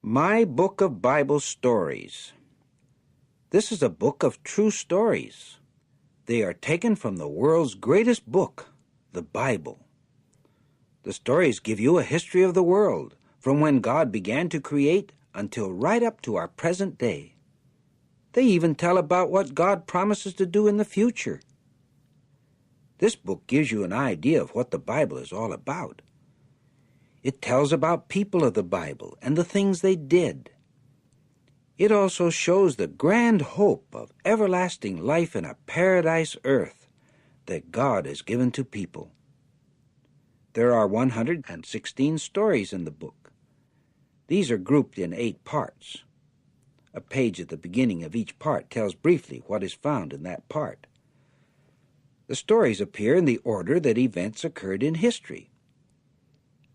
My Book of Bible Stories. This is a book of true stories. They are taken from the world's greatest book, the Bible. The stories give you a history of the world, from when God began to create until right up to our present day. They even tell about what God promises to do in the future. This book gives you an idea of what the Bible is all about. It tells about people of the Bible and the things they did. It also shows the grand hope of everlasting life in a paradise earth that God has given to people. There are 116 stories in the book. These are grouped in 8 parts. A page at the beginning of each part tells briefly what is found in that part. The stories appear in the order that events occurred in history.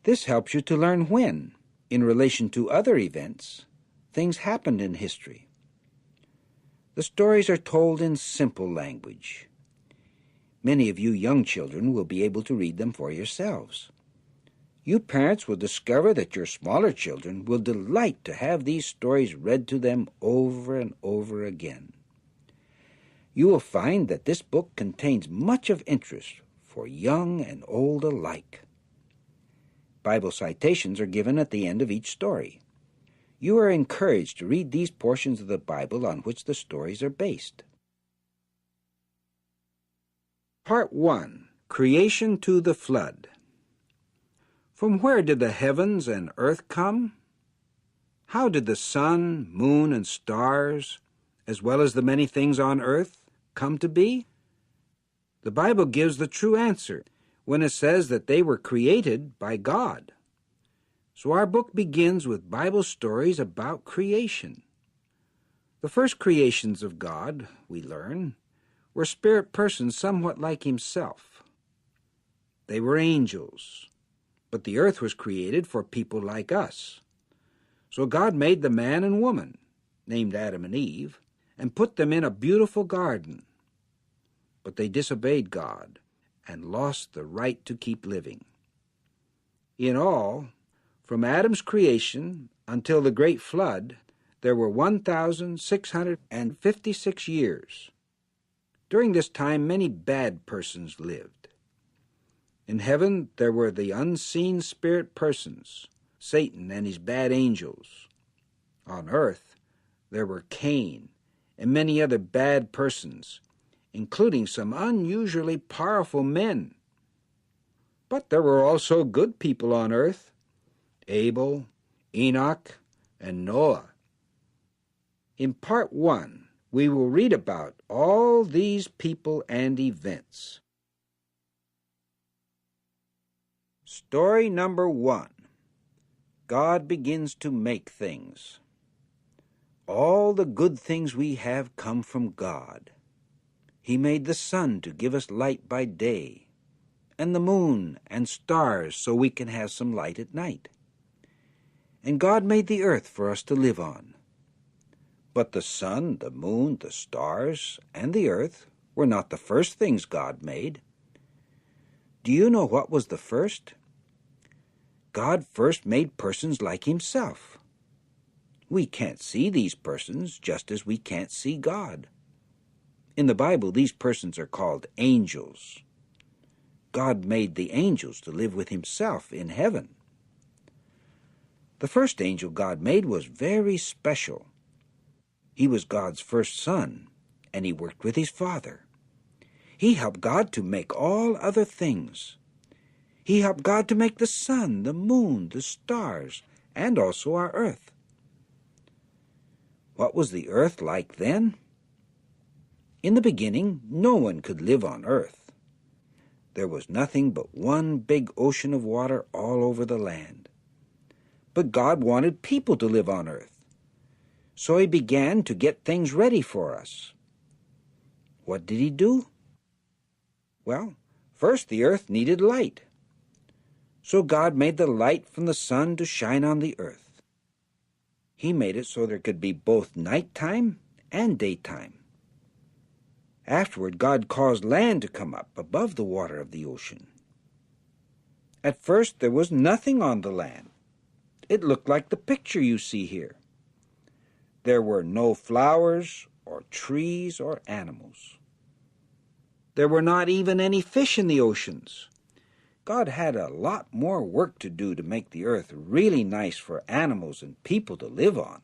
This helps you to learn when, in relation to other events, things happened in history. The stories are told in simple language. Many of you young children will be able to read them for yourselves. You parents will discover that your smaller children will delight to have these stories read to them over and over again. You will find that this book contains much of interest for young and old alike. Bible citations are given at the end of each story. You are encouraged to read these portions of the Bible on which the stories are based. Part 1. Creation to the Flood. From where did the heavens and earth come? How did the sun, moon, and stars, as well as the many things on earth, come to be? The Bible gives the true answer when it says that they were created by God. So our book begins with Bible stories about creation. The first creations of God, we learn, were spirit persons somewhat like himself. They were angels, but the earth was created for people like us. So God made the man and woman, named Adam and Eve, and put them in a beautiful garden. But they disobeyed God and lost the right to keep living. In all, from Adam's creation until the great flood, there were 1,656 years. During this time, many bad persons lived. In heaven, there were the unseen spirit persons, Satan and his bad angels. On earth, there were Cain and many other bad persons, including some unusually powerful men. But there were also good people on earth: Abel, Enoch, and Noah. In Part 1, we will read about all these people and events. Story number 1. God begins to make things. All the good things we have come from God. He made the sun to give us light by day, and the moon and stars so we can have some light at night. And God made the earth for us to live on. But the sun, the moon, the stars, and the earth were not the first things God made. Do you know what was the first? God first made persons like himself. We can't see these persons just as we can't see God. In the Bible, these persons are called angels. God made the angels to live with himself in heaven. The first angel God made was very special. He was God's first son, and he worked with his Father. He helped God to make all other things. He helped God to make the sun, the moon, the stars, and also our earth. What was the earth like then? In the beginning, no one could live on earth. There was nothing but one big ocean of water all over the land. But God wanted people to live on earth. So he began to get things ready for us. What did he do? Well, first the earth needed light. So God made the light from the sun to shine on the earth. He made it so there could be both nighttime and daytime. Afterward, God caused land to come up above the water of the ocean. At first, there was nothing on the land. It looked like the picture you see here. There were no flowers or trees or animals. There were not even any fish in the oceans. God had a lot more work to do to make the earth really nice for animals and people to live on.